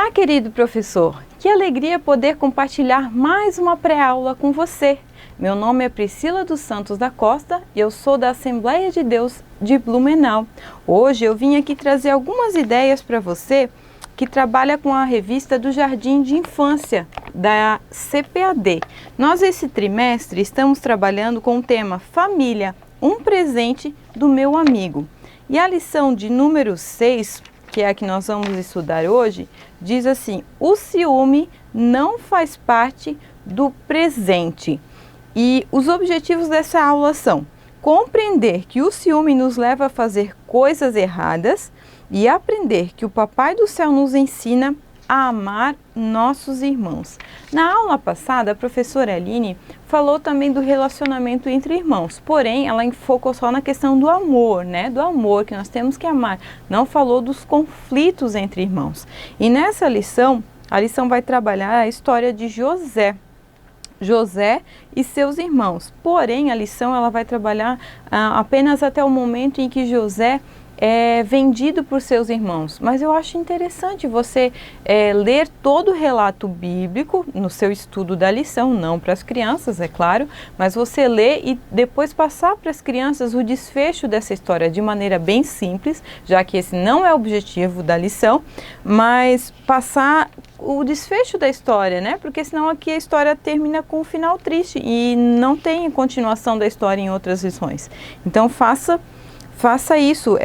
Olá, querido professor! Que alegria poder compartilhar mais uma pré-aula com você. Meu nome é Priscila dos Santos da Costa e eu sou da Assembleia de Deus de Blumenau. Hoje eu vim aqui trazer algumas ideias para você que trabalha com a revista do Jardim de Infância da CPAD. Nós esse trimestre estamos trabalhando com o tema Família, um presente do meu amigo. E a lição de número 6, que é a que nós vamos estudar hoje, diz assim: o ciúme não faz parte do presente. E os objetivos dessa aula são compreender que o ciúme nos leva a fazer coisas erradas e aprender que o Papai do Céu nos ensina a amar nossos irmãos. Na aula passada, a professora Aline falou também do relacionamento entre irmãos, porém ela focou só na questão do amor, do amor que nós temos que amar. Não falou dos conflitos entre irmãos. E nessa lição, a lição vai trabalhar a história de José e seus irmãos. Porém, a lição ela vai trabalhar apenas até o momento em que José é vendido por seus irmãos. Mas eu acho interessante você ler todo o relato bíblico no seu estudo da lição, não para as crianças, é claro, mas você lê e depois passar para as crianças o desfecho dessa história de maneira bem simples, já que esse não é o objetivo da lição, mas passar o desfecho da história, porque senão aqui a história termina com um final triste e não tem continuação da história em outras lições. Então faça isso,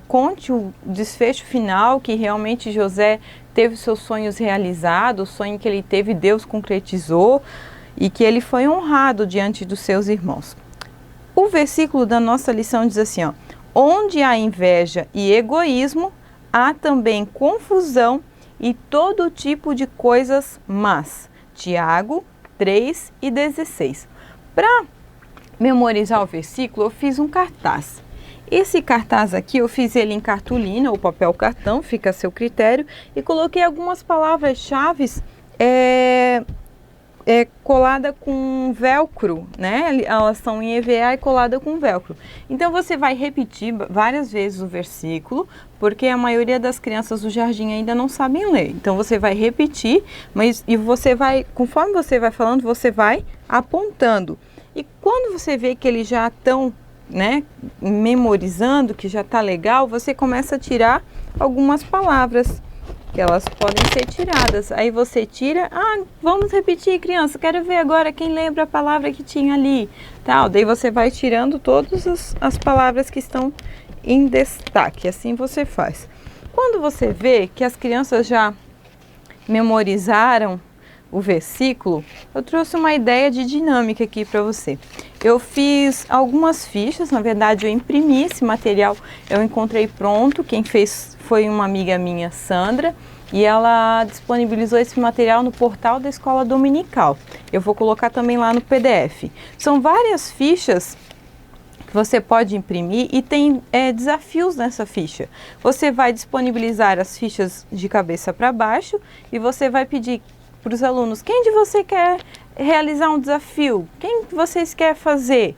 conte o desfecho final, que realmente José teve seus sonhos realizados, o sonho que ele teve Deus concretizou e que ele foi honrado diante dos seus irmãos. O versículo da nossa lição diz assim, onde há inveja e egoísmo, há também confusão e todo tipo de coisas más. Tiago 3:16. Para memorizar o versículo, eu fiz um cartaz. Esse cartaz aqui eu fiz ele em cartolina ou papel cartão, fica a seu critério, e coloquei algumas palavras-chave colada com velcro, Elas são em EVA e colada com velcro. Então você vai repetir várias vezes o versículo, porque a maioria das crianças do jardim ainda não sabem ler. Então você vai repetir, e você vai, conforme você vai falando, você vai apontando. E quando você vê que eles já estão memorizando, que já está legal, você começa a tirar algumas palavras que elas podem ser tiradas. Aí você tira, vamos repetir, criança, quero ver agora quem lembra a palavra que tinha ali, daí você vai tirando todas as palavras que estão em destaque, assim você faz. Quando você vê que as crianças já memorizaram o versículo, eu trouxe uma ideia de dinâmica aqui para você. Eu fiz algumas fichas, na verdade eu imprimi esse material, eu encontrei pronto, quem fez foi uma amiga minha, Sandra, e ela disponibilizou esse material no portal da Escola Dominical. Eu vou colocar também lá no PDF. São várias fichas que você pode imprimir e tem desafios nessa ficha. Você vai disponibilizar as fichas de cabeça para baixo e você vai pedir para os alunos, quem de você quer realizar um desafio? Quem de vocês quer fazer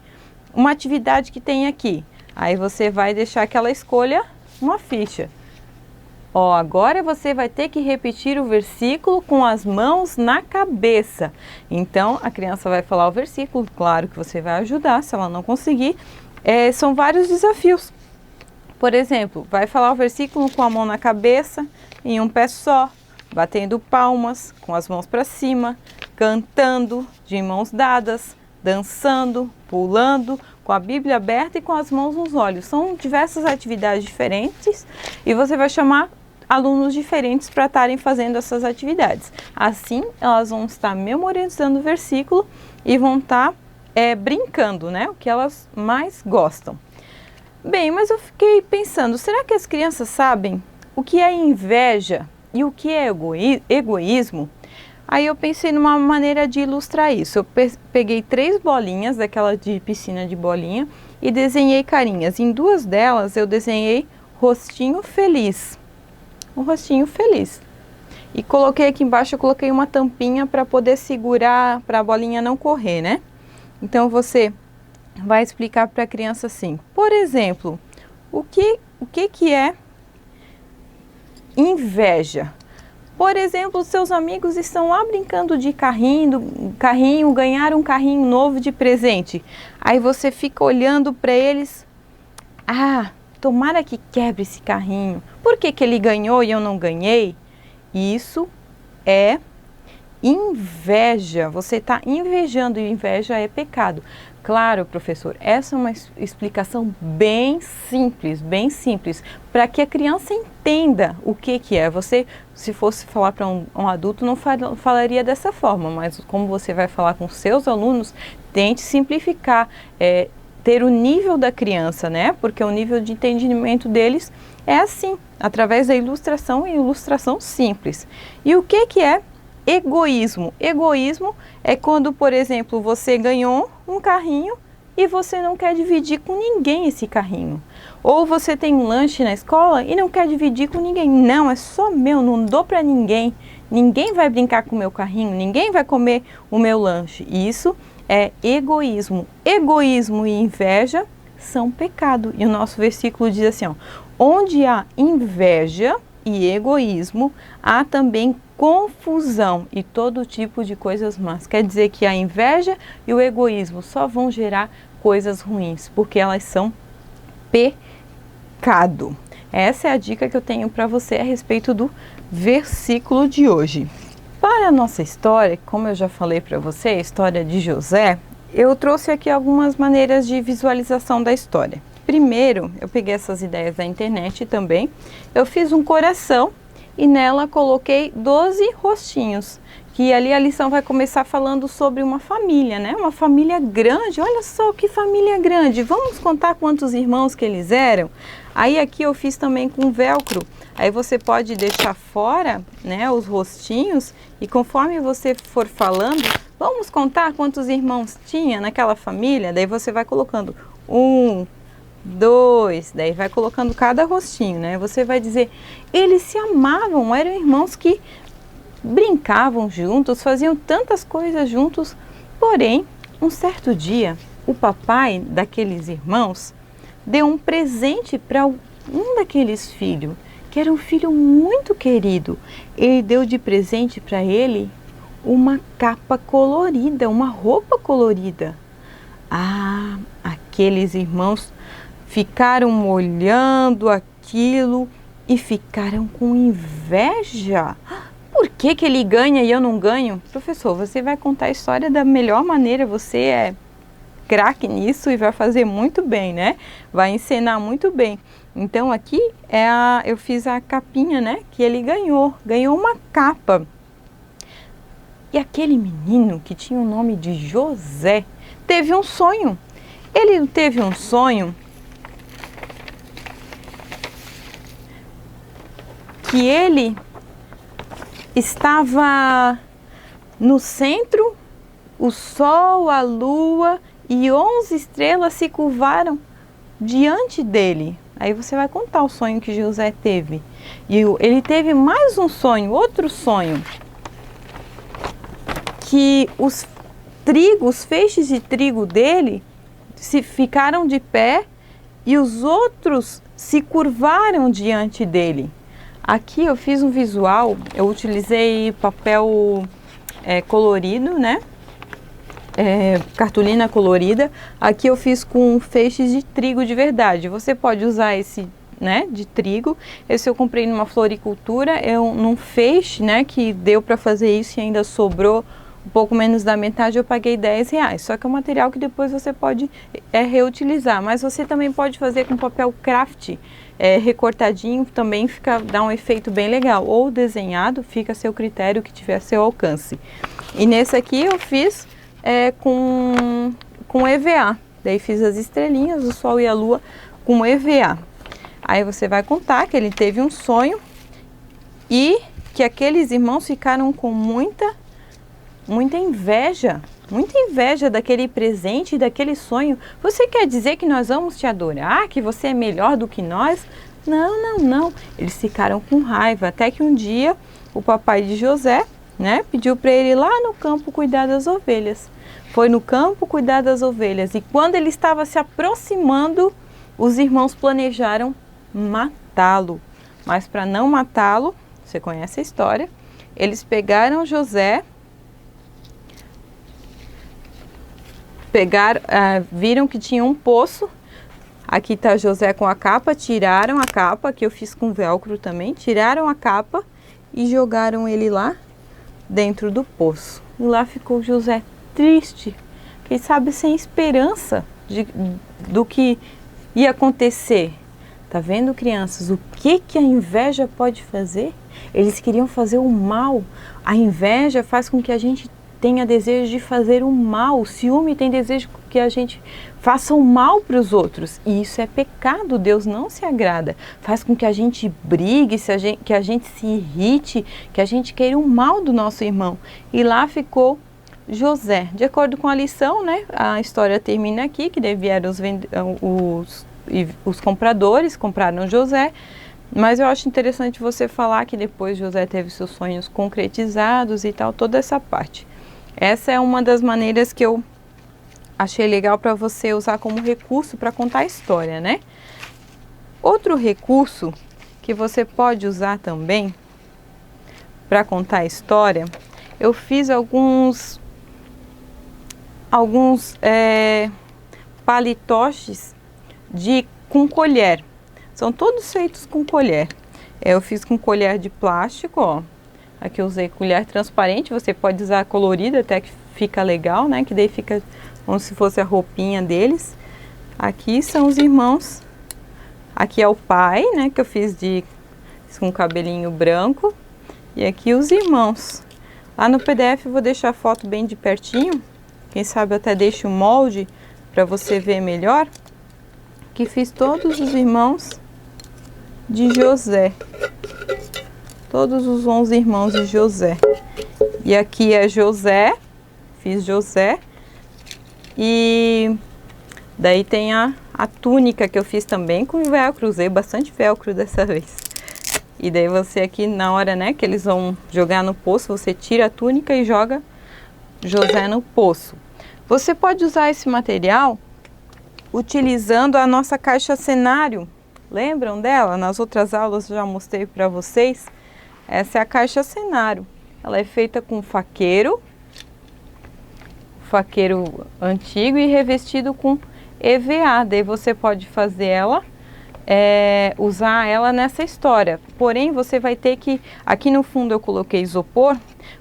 uma atividade que tem aqui? Aí você vai deixar que ela escolha uma ficha. Agora você vai ter que repetir o versículo com as mãos na cabeça. Então a criança vai falar o versículo, claro que você vai ajudar se ela não conseguir. São vários desafios. Por exemplo, vai falar o versículo com a mão na cabeça, em um pé só, batendo palmas, com as mãos para cima, cantando, de mãos dadas, dançando, pulando, com a Bíblia aberta e com as mãos nos olhos. São diversas atividades diferentes e você vai chamar alunos diferentes para estarem fazendo essas atividades. Assim, elas vão estar memorizando o versículo e vão estar brincando, o que elas mais gostam. Bem, mas eu fiquei pensando, será que as crianças sabem o que é inveja e o que é egoísmo? Aí eu pensei numa maneira de ilustrar isso. Eu peguei 3 bolinhas, daquela de piscina de bolinha, e desenhei carinhas. Em 2 delas eu desenhei rostinho feliz. Um rostinho feliz. E coloquei aqui embaixo, eu coloquei uma tampinha para poder segurar, para a bolinha não correr, Então você vai explicar para a criança assim, por exemplo, o que é inveja? Por exemplo, seus amigos estão lá brincando de carrinho, ganharam um carrinho novo de presente. Aí você fica olhando para eles, tomara que quebre esse carrinho. Por que que ele ganhou e eu não ganhei? Isso é inveja. Você está invejando e inveja é pecado. Claro, professor, essa é uma explicação bem simples, para que a criança entenda o que é. Você, se fosse falar para um adulto, não falaria dessa forma, mas como você vai falar com seus alunos, tente simplificar, ter o nível da criança, né? Porque o nível de entendimento deles é assim, através da ilustração e ilustração simples. E o que é egoísmo? Egoísmo é quando, por exemplo, você ganhou um carrinho e você não quer dividir com ninguém esse carrinho. Ou você tem um lanche na escola e não quer dividir com ninguém. Não, é só meu, não dou para ninguém. Ninguém vai brincar com o meu carrinho, ninguém vai comer o meu lanche. Isso é egoísmo. Egoísmo e inveja são pecado. E o nosso versículo diz assim, ó, onde há inveja e egoísmo, há também confusão e todo tipo de coisas más. Quer dizer que a inveja e o egoísmo só vão gerar coisas ruins, porque elas são pecado. Essa é a dica que eu tenho para você a respeito do versículo de hoje. Para a nossa história, como eu já falei para você, a história de José, eu trouxe aqui algumas maneiras de visualização da história. Primeiro, eu peguei essas ideias da internet também, eu fiz um coração e nela coloquei 12 rostinhos, que ali a lição vai começar falando sobre uma família, né? Uma família grande, olha só que família grande, vamos contar quantos irmãos que eles eram? Aí aqui eu fiz também com velcro, aí você pode deixar fora, né, os rostinhos e conforme você for falando, vamos contar quantos irmãos tinha naquela família? Daí você vai colocando 1, 2, daí vai colocando cada rostinho, né? Você vai dizer, eles se amavam, eram irmãos que brincavam juntos, faziam tantas coisas juntos. Porém, um certo dia, o papai daqueles irmãos deu um presente para um daqueles filhos, que era um filho muito querido. Ele deu de presente para ele uma capa colorida, uma roupa colorida. Aqueles irmãos ficaram olhando aquilo e ficaram com inveja. Por que que ele ganha e eu não ganho? Professor, você vai contar a história da melhor maneira, você é craque nisso e vai fazer muito bem, né? Vai ensinar muito bem. Então aqui eu fiz a capinha, né? Que ele ganhou uma capa. E aquele menino que tinha o nome de José teve um sonho. Ele teve um sonho que ele estava no centro, o sol, a lua e 11 estrelas se curvaram diante dele. Aí você vai contar o sonho que José teve. E ele teve mais um sonho, outro sonho, que os feixes de trigo dele ficaram de pé e os outros se curvaram diante dele. Aqui eu fiz um visual, eu utilizei papel colorido, né? Cartolina colorida. Aqui eu fiz com feixes de trigo de verdade. Você pode usar esse, né, de trigo. Esse eu comprei numa floricultura, num feixe, né, que deu para fazer isso e ainda sobrou um pouco menos da metade, eu paguei R$10. Só que é um material que depois você pode reutilizar. Mas você também pode fazer com papel craft, recortadinho, também dá um efeito bem legal. Ou desenhado, fica a seu critério, que tiver a seu alcance. E nesse aqui eu fiz com EVA. Daí fiz as estrelinhas, o sol e a lua com EVA. Aí você vai contar que ele teve um sonho e que aqueles irmãos ficaram com muita inveja daquele presente, daquele sonho. Você quer dizer que nós vamos te adorar, que você é melhor do que nós? Não. Eles ficaram com raiva, até que um dia o papai de José, né, pediu para ele ir lá no campo cuidar das ovelhas. Foi no campo cuidar das ovelhas e quando ele estava se aproximando, os irmãos planejaram matá-lo. Mas para não matá-lo, você conhece a história, Eles pegaram José, viram que tinha um poço. Aqui está José com a capa, tiraram a capa, que eu fiz com velcro também, tiraram a capa e jogaram ele lá dentro do poço. E lá ficou José triste, quem sabe sem esperança do que ia acontecer. Tá vendo, crianças, o que a inveja pode fazer? Eles queriam fazer o mal. A inveja faz com que a gente tenha desejo de fazer o mal. O ciúme tem desejo que a gente faça o mal para os outros. E isso é pecado, Deus não se agrada. Faz com que a gente brigue, que a gente se irrite, que a gente queira o mal do nosso irmão. E lá ficou José. De acordo com a lição, né, a história termina aqui, que vieram os compradores, compraram José. Mas eu acho interessante você falar que depois José teve seus sonhos concretizados e tal, toda essa parte. Essa é uma das maneiras que eu achei legal para você usar como recurso para contar a história, né? Outro recurso que você pode usar também para contar a história, eu fiz alguns palitoches com colher. São todos feitos com colher. Eu fiz com colher de plástico, ó. Aqui eu usei colher transparente, você pode usar colorida até que fica legal, né? Que daí fica como se fosse a roupinha deles. Aqui são os irmãos. Aqui é o pai, né? Que eu fiz com cabelinho branco. E aqui os irmãos. Lá no PDF eu vou deixar a foto bem de pertinho. Quem sabe eu até deixo o molde para você ver melhor. Que fiz todos os irmãos de José. Todos os 11 irmãos de José. E aqui é José, fiz José. E daí tem a túnica que eu fiz também com velcro, usei bastante velcro dessa vez. E daí você aqui na hora, né, que eles vão jogar no poço, você tira a túnica e joga José no poço. Você pode usar esse material utilizando a nossa caixa cenário. Lembram dela? Nas outras aulas eu já mostrei para vocês. Essa é a caixa cenário. Ela é feita com faqueiro antigo e revestido com EVA. Daí você pode fazer ela, usar ela nessa história. Porém, você vai ter que, aqui no fundo eu coloquei isopor,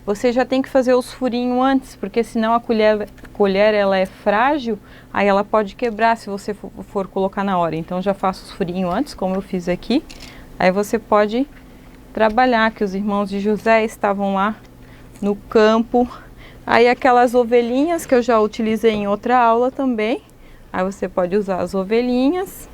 você já tem que fazer os furinhos antes, porque senão a colher ela é frágil, aí ela pode quebrar se você for colocar na hora. Então já faço os furinhos antes, como eu fiz aqui. Aí você pode trabalhar, que os irmãos de José estavam lá no campo. Aí aquelas ovelhinhas que eu já utilizei em outra aula também. Aí você pode usar as ovelhinhas,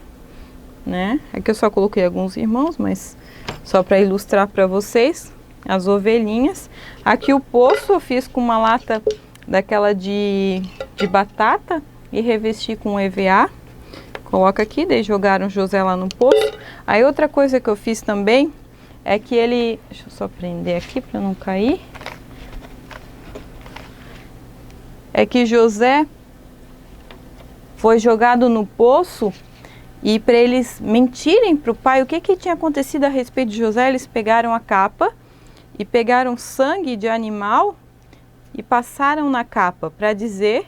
né? Aqui eu só coloquei alguns irmãos, mas só para ilustrar para vocês as ovelhinhas. Aqui o poço eu fiz com uma lata daquela de batata e revesti com EVA. Coloca aqui, daí jogaram José lá no poço. Aí outra coisa que eu fiz também é que ele... Deixa eu só prender aqui para não cair. É que José foi jogado no poço e para eles mentirem para o pai o que tinha acontecido a respeito de José, eles pegaram a capa e pegaram sangue de animal e passaram na capa para dizer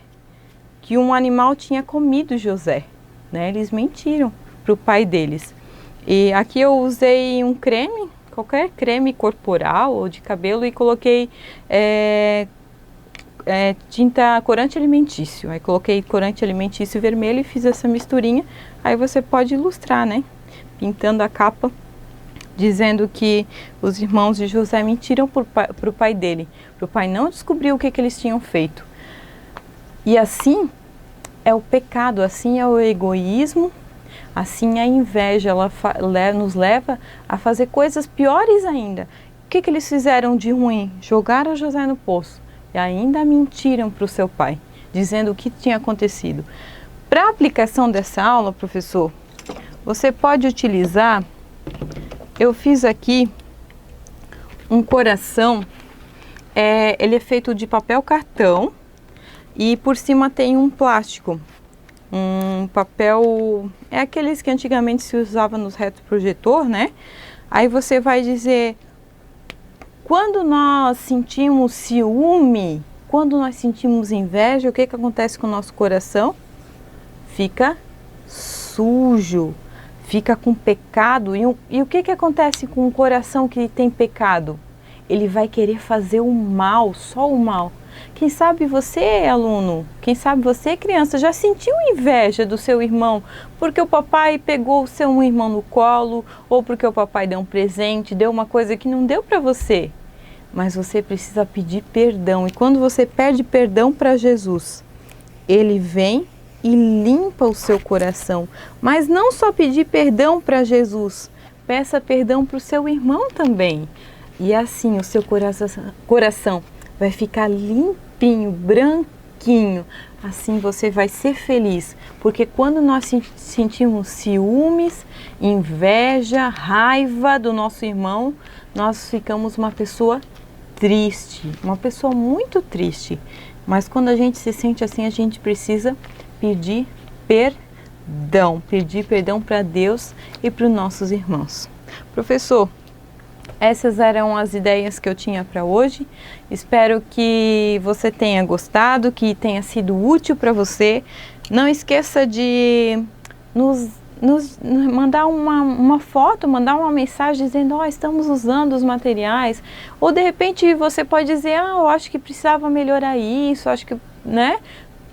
que um animal tinha comido José, né? Eles mentiram para o pai deles. E aqui eu usei um creme, qualquer creme corporal ou de cabelo, e coloquei tinta corante alimentício. Aí coloquei corante alimentício vermelho e fiz essa misturinha. Aí você pode ilustrar, né? Pintando a capa, dizendo que os irmãos de José mentiram para o pai dele. Para o pai não descobrir o que eles tinham feito. E assim é o pecado, assim é o egoísmo, assim é a inveja. Ela nos leva a fazer coisas piores ainda. O que eles fizeram de ruim? Jogaram José no poço. E ainda mentiram para o seu pai, dizendo o que tinha acontecido. Para a aplicação dessa aula, professor, você pode utilizar, eu fiz aqui um coração, ele é feito de papel cartão e por cima tem um plástico, um papel, é aqueles que antigamente se usava nos retroprojetor, né? Aí você vai dizer quando nós sentimos ciúme, quando nós sentimos inveja, o que acontece com o nosso coração? Fica sujo, fica com pecado. E o que acontece com o coração que tem pecado? Ele vai querer fazer o mal, só o mal. Quem sabe você, aluno, quem sabe você, criança, já sentiu inveja do seu irmão porque o papai pegou o seu irmão no colo, ou porque o papai deu um presente, deu uma coisa que não deu para você. Mas você precisa pedir perdão. E quando você pede perdão para Jesus, Ele vem e limpa o seu coração. Mas não só pedir perdão para Jesus, peça perdão para o seu irmão também. E assim o seu coração vai ficar limpinho, branquinho. Assim você vai ser feliz. Porque quando nós sentimos ciúmes, inveja, raiva do nosso irmão, nós ficamos uma pessoa triste, uma pessoa muito triste. Mas quando a gente se sente assim, a gente precisa pedir perdão para Deus e para os nossos irmãos. Professor, essas eram as ideias que eu tinha para hoje. Espero que você tenha gostado, que tenha sido útil para você. Não esqueça de nos mandar uma foto, mandar uma mensagem dizendo: ó, estamos usando os materiais. Ou de repente você pode dizer: eu acho que precisava melhorar isso, acho que, né?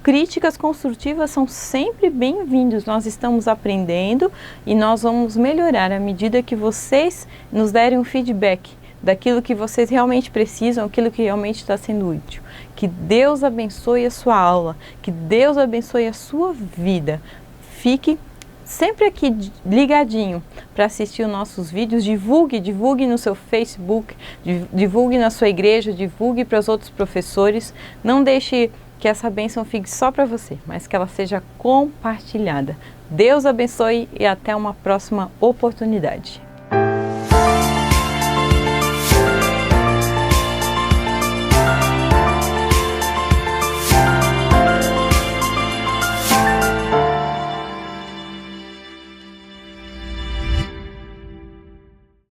Críticas construtivas são sempre bem-vindos. Nós estamos aprendendo e nós vamos melhorar à medida que vocês nos derem um feedback daquilo que vocês realmente precisam, aquilo que realmente está sendo útil. Que Deus abençoe a sua aula, que Deus abençoe a sua vida. Fique sempre aqui ligadinho para assistir os nossos vídeos. Divulgue no seu Facebook, divulgue na sua igreja, divulgue para os outros professores. Não deixe que essa bênção fique só para você, mas que ela seja compartilhada. Deus abençoe e até uma próxima oportunidade.